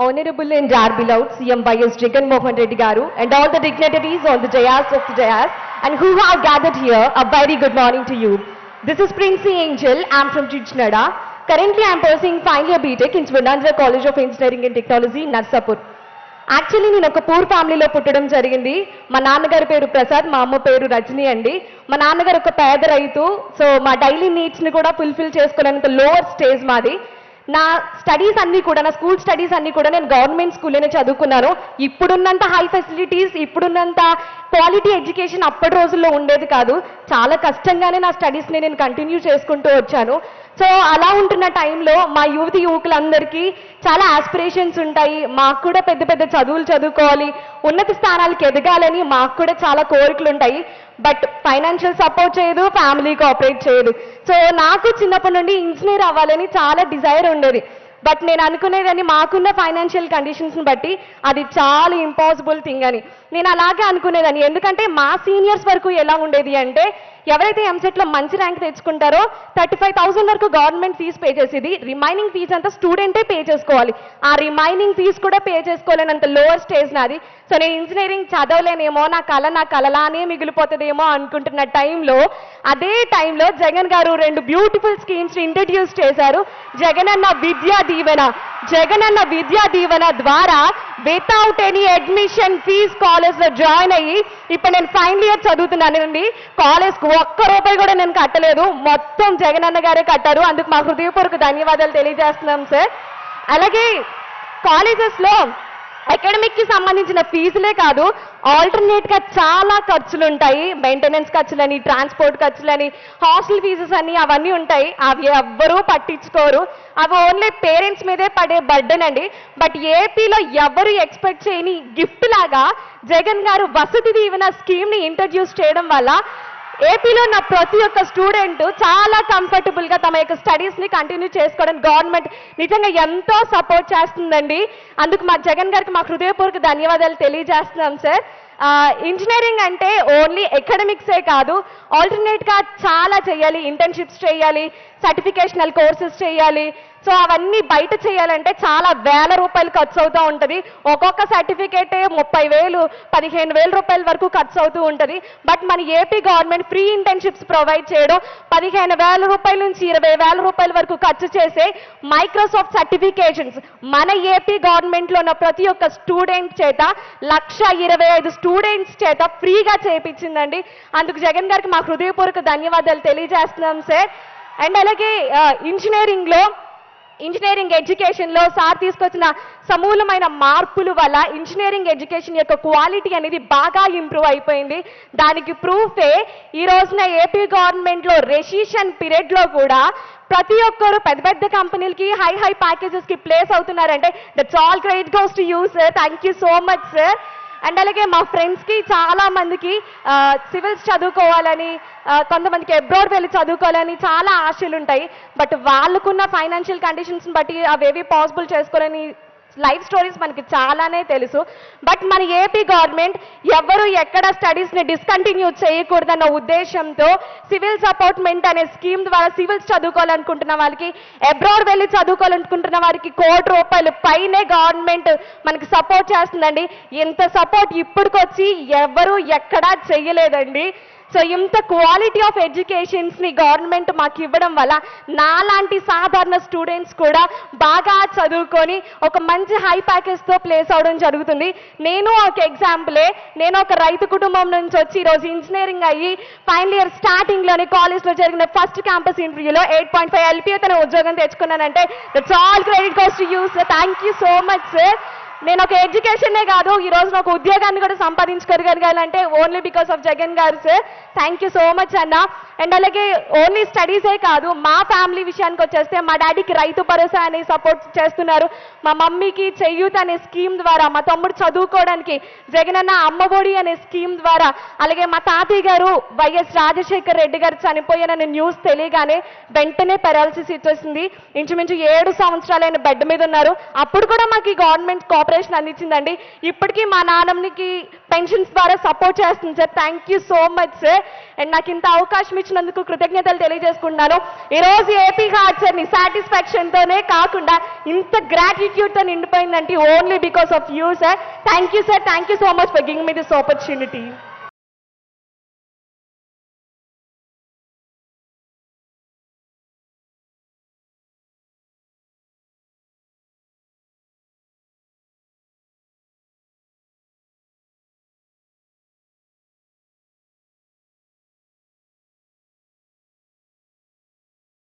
Honorable and our beloved CM Y.S. Jagan Mohan Reddy Garu and all the dignitaries on the dais of the dais and who have gathered here, a very good morning to you. This is Princey Angel. I am from Chichnada. Currently, I am pursuing final year BTech in Swarnandhra College of Engineering and Technology, Narsapur. Actually నేను ఒక poor ఫ్యామిలీలో పుట్టడం జరిగింది. మా నాన్నగారి పేరు ప్రసాద్, మా అమ్మ పేరు రజని అండి. మా నాన్నగారు ఒక పేద రైతు. సో మా డైలీ నీడ్స్ని కూడా ఫుల్ఫిల్ చేసుకోలేనంత లోవర్ స్టేజ్ మాది. నా స్టడీస్ అన్నీ కూడా, నా స్కూల్ స్టడీస్ అన్నీ కూడా నేను గవర్నమెంట్ స్కూల్లోనే చదువుకున్నాను. ఇప్పుడున్నంత హై ఫెసిలిటీస్, ఇప్పుడున్నంత క్వాలిటీ ఎడ్యుకేషన్ అప్పటి రోజుల్లో ఉండేది కాదు. చాలా కష్టంగానే నా స్టడీస్ని నేను కంటిన్యూ చేసుకుంటూ వచ్చాను. సో అలా ఉంటున్న టైంలో మా యువతి యువకులందరికీ చాలా ఆస్పిరేషన్స్ ఉంటాయి. మాకు కూడా పెద్ద పెద్ద చదువులు చదువుకోవాలి, ఉన్నత స్థానాలకు ఎదగాలని మాకు కూడా చాలా కోరికలు ఉంటాయి. బట్ ఫైనాన్షియల్ సపోర్ట్ చేయదు, ఫ్యామిలీ కోఆపరేట్ చేయదు. సో నాకు చిన్నప్పటి నుండి ఇంజనీర్ అవ్వాలని చాలా డిజైర్ ఉండేది. బట్ నేను అనుకునేదని మాకున్న ఫైనాన్షియల్ కండిషన్స్ని బట్టి అది చాలా ఇంపాసిబుల్ థింగ్ అని నేను అలాగే అనుకునేదాన్ని. ఎందుకంటే మా సీనియర్స్ వరకు ఎలా ఉండేది అంటే, ఎవరైతే ఎంసెట్లో మంచి ర్యాంక్ తెచ్చుకుంటారో 35,000 వరకు గవర్నమెంట్ ఫీజు పే చేసేది. రిమైనింగ్ ఫీజు అంతా స్టూడెంటే పే చేసుకోవాలి. ఆ రిమైనింగ్ ఫీజు కూడా పే చేసుకోలేనంత లోవర్ స్టేజ్ నాది. సో నేను ఇంజనీరింగ్ చదవలేనేమో, నా కలలానే మిగిలిపోతుందేమో అనుకుంటున్న టైంలో, అదే టైంలో జగన్ గారు 2 బ్యూటిఫుల్ స్కీమ్స్ ఇంట్రడ్యూస్ చేశారు. జగనన్న విద్యా దీవెన ద్వారా వితౌట్ ఎనీ అడ్మిషన్ ఫీజ్ కాలేజ్లో జాయిన్ అయ్యి ఇప్పుడు నేను ఫైనల్ ఇయర్ చదువుతున్నానండి. కాలేజ్కి ఒక్క రూపాయి కూడా నేను కట్టలేదు, మొత్తం జగనన్న గారే కట్టారు. అందుకు మా హృదయపూర్వక ధన్యవాదాలు తెలియజేస్తున్నాం సార్. అలాగే కాలేజెస్లో అకాడమిక్కి సంబంధించిన ఫీజులే కాదు, ఆల్టర్నేట్గా చాలా ఖర్చులు ఉంటాయి. మెయింటెనెన్స్ ఖర్చులని, ట్రాన్స్పోర్ట్ ఖర్చులని, హాస్టల్ ఫీజెస్ అని అవన్నీ ఉంటాయి. అవి ఎవ్వరూ పట్టించుకోరు. అవి ఓన్లీ పేరెంట్స్ మీదే పడే బర్డెన్ అండి. బట్ ఏపీలో ఎవరు ఎక్స్పెక్ట్ చేయని గిఫ్ట్ లాగా జగన్ గారు వసతి దీవెన స్కీమ్ని ఇంట్రడ్యూస్ చేయడం వల్ల ఏపీలో ఉన్న ప్రతి ఒక్క స్టూడెంట్ చాలా కంఫర్టబుల్గా తమ యొక్క స్టడీస్ని కంటిన్యూ చేసుకోవడానికి గవర్నమెంట్ నిజంగా ఎంతో సపోర్ట్ చేస్తుందండి. అందుకు మా జగన్ గారికి మా హృదయపూర్వక ధన్యవాదాలు తెలియజేస్తున్నాం సార్. ఇంజనీరింగ్ అంటే ఓన్లీ అకాడమిక్సే కాదు, ఆల్టర్నేట్గా చాలా చేయాలి. ఇంటర్న్షిప్స్ చేయాలి, సర్టిఫికేషనల్ కోర్సెస్ చేయాలి. సో అవన్నీ బయట చేయాలంటే చాలా వేల రూపాయలు ఖర్చు అవుతూ ఉంటుంది. ఒక్కొక్క సర్టిఫికేటే 30,000, 15,000 రూపాయల వరకు ఖర్చు అవుతూ ఉంటుంది. బట్ మన AP government free internships provide చేయడం, 15,000 రూపాయల నుంచి 20,000 రూపాయల వరకు ఖర్చు చేసే మైక్రోసాఫ్ట్ సర్టిఫికేషన్స్ మన ఏపీ గవర్నమెంట్లో ఉన్న ప్రతి ఒక్క స్టూడెంట్ చేత 125 స్టూడెంట్స్ చేత ఫ్రీగా చేయించిందండి. అందుకు జగన్ గారికి మా హృదయపూర్వక ధన్యవాదాలు తెలియజేస్తున్నాం సార్. అండ్ అలాగే ఇంజనీరింగ్ ఎడ్యుకేషన్లో సార్ తీసుకొచ్చిన సమూలమైన మార్పుల వల్ల ఇంజనీరింగ్ ఎడ్యుకేషన్ యొక్క క్వాలిటీ అనేది బాగా ఇంప్రూవ్ అయిపోయింది. దానికి ప్రూఫే ఈ రోజున ఏపీ గవర్నమెంట్లో రెసిషన్ పీరియడ్లో కూడా ప్రతి ఒక్కరు పెద్ద పెద్ద కంపెనీలకి హై ప్యాకేజెస్కి ప్లేస్ అవుతున్నారంటే that's all credit goes to you sir. Thank you so much sir. And అలాగే మా ఫ్రెండ్స్కి చాలా మందికి సివిల్స్ చదువుకోవాలని, కొంతమందికి అబ్రాడ్ వెళ్ళి చదువుకోవాలని చాలా ఆశలు ఉంటాయి. బట్ వాళ్ళకున్న ఫైనాన్షియల్ కండిషన్స్ని బట్టి అవేవి పాసిబుల్ చేసుకోవాలని లైఫ్ స్టోరీస్ మనకి చాలానే తెలుసు. బట్ మన ఏపీ గవర్నమెంట్ ఎవరు ఎక్కడ స్టడీస్ని డిస్కంటిన్యూ చేయకూడదన్న ఉద్దేశంతో సివిల్ సపోర్ట్మెంట్ అనే స్కీమ్ ద్వారా సివిల్స్ చదువుకోవాలనుకుంటున్న వాళ్ళకి, అబ్రాడ్ వెళ్ళి చదువుకోవాలనుకుంటున్న వారికి ₹1,00,00,000 పైనే గవర్నమెంట్ మనకి సపోర్ట్ చేస్తుందండి. ఇంత సపోర్ట్ ఇప్పటికొచ్చి ఎవరు ఎక్కడా చెయ్యలేదండి. సో ఇంత క్వాలిటీ ఆఫ్ ఎడ్యుకేషన్స్ని గవర్నమెంట్ మాకు ఇవ్వడం వల్ల నాలాంటి సాధారణ స్టూడెంట్స్ కూడా బాగా చదువుకొని ఒక మంచి హై ప్యాకేజ్తో ప్లేస్ అవడం జరుగుతుంది. నేను ఒక ఎగ్జాంపులే. నేను ఒక రైతు కుటుంబం నుంచి వచ్చి ఈరోజు ఇంజనీరింగ్ అయ్యి ఫైనల్ ఇయర్ స్టార్టింగ్లోని కాలేజ్లో జరిగిన ఫస్ట్ క్యాంపస్ ఇంటర్వ్యూలో 8.5 LPA తన ఉద్యోగం తెచ్చుకున్నానంటే that's all credit goes to you sir. Thank you so much sir. నేను ఒక ఎడ్యుకేషనే కాదు, ఈ రోజు ఒక ఉద్యోగాన్ని కూడా సంపాదించుకోగలగాలంటే ఓన్లీ బికాస్ ఆఫ్ జగన్ గారు sir. Thank you so much అన్న. అండ్ అలాగే ఓన్లీ స్టడీసే కాదు, మా ఫ్యామిలీ విషయానికి వచ్చేస్తే మా డాడీకి రైతు భరోసా అనే సపోర్ట్ చేస్తున్నారు. మా మమ్మీకి చెయ్యూత్ అనే స్కీమ్ ద్వారా, మా తమ్ముడు చదువుకోవడానికి జగనన్న అమ్మఒడి అనే స్కీమ్ ద్వారా, అలాగే మా తాతయ్య గారు వైఎస్ రాజశేఖర్ రెడ్డి గారు చనిపోయాననే న్యూస్ తెలియగానే వెంటనే పెరాలసిస్ వచ్చేసింది. ఇంచుమించు 7 సంవత్సరాలైన బెడ్ మీద ఉన్నారు. అప్పుడు కూడా మాకు ఈ గవర్నమెంట్ కోఆపరేషన్ అందించిందండి. ఇప్పటికీ మా నాన్నమ్మకి పెన్షన్స్ ద్వారా సపోర్ట్ చేస్తుంది sir. Thank you so much sir. And నాకు ఇంత అవకాశం ఇచ్చినందుకు కృతజ్ఞతలు తెలియజేసుకుంటున్నాను. ఈరోజు ఏపీ హార్ట్ సార్ని సాటిస్ఫాక్షన్తోనే కాకుండా ఇంత గ్రాటిట్యూడ్తో నిండిపోయిందంటే only because of you sir. Thank you sir. Thank you so much for giving me this opportunity.